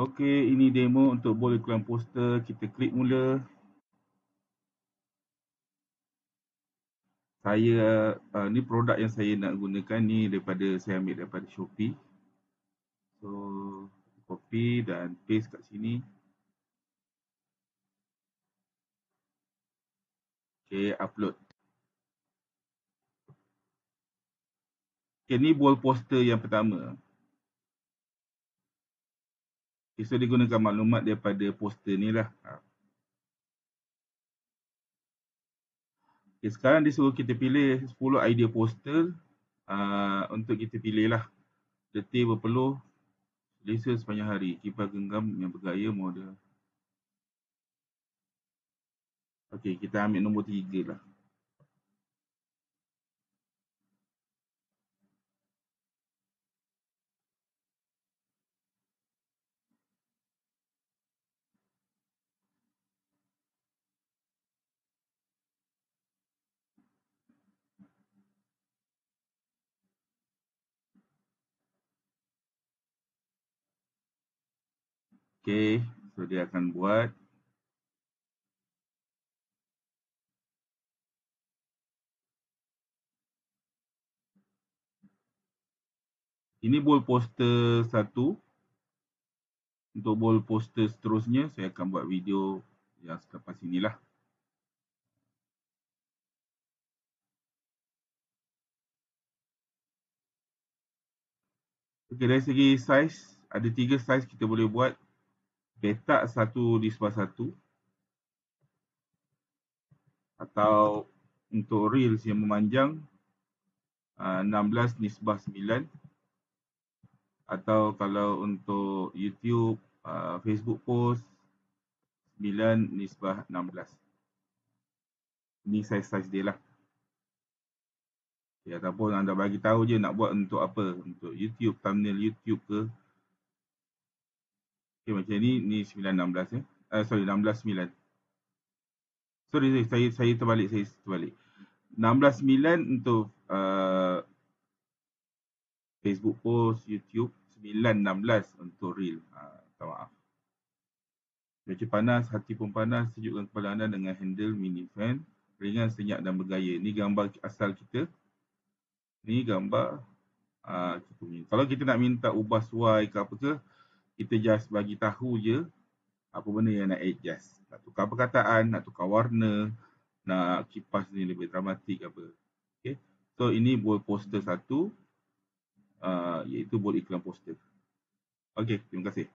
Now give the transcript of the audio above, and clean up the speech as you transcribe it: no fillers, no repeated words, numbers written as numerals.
Okey, ini demo untuk buat iklan poster. Kita klik mula. Ni produk yang saya nak gunakan ni saya ambil daripada Shopee. So, copy dan paste kat sini. Okay, upload. Okay, ni wall poster yang pertama. Okay, so dia gunakan maklumat daripada poster ni lah. Okay, sekarang dia suruh kita pilih 10 idea poster untuk kita pilih lah. Detik berpeluh, selesa sepanjang hari, kipas genggam yang bergaya model. Okay, kita ambil nombor 3 lah. Okay, so dia akan buat. Ini bold poster 1. Untuk bold poster seterusnya, saya akan buat video yang selepas inilah. Okay, dari segi size, ada 3 size kita boleh buat. Petak 1:1. Atau untuk reels yang memanjang 16:9. Atau kalau untuk YouTube, Facebook post 9:16. Ini size dia lah. Ya, ataupun anda bagi tahu je nak buat untuk apa, untuk YouTube, thumbnail YouTube ke. Okay, macam ni 9:16 ya. 16:9. Sorry, saya terbalik. 16:9 untuk Facebook post, YouTube, 9:16 untuk reel. Minta maaf. Cuaca panas, hati pun panas, sejukkan kepala anda dengan handle mini fan, ringan, senyap dan bergaya. Ni gambar asal kita. Ni gambar kita punya. Kalau kita nak minta ubah suai ke apa ke, kita just bagi tahu je apa benda yang nak adjust. Nak tukar perkataan, nak tukar warna, nak kipas ni lebih dramatik apa. Okay. So ini bold poster 1, iaitu bold iklan poster. Okay, terima kasih.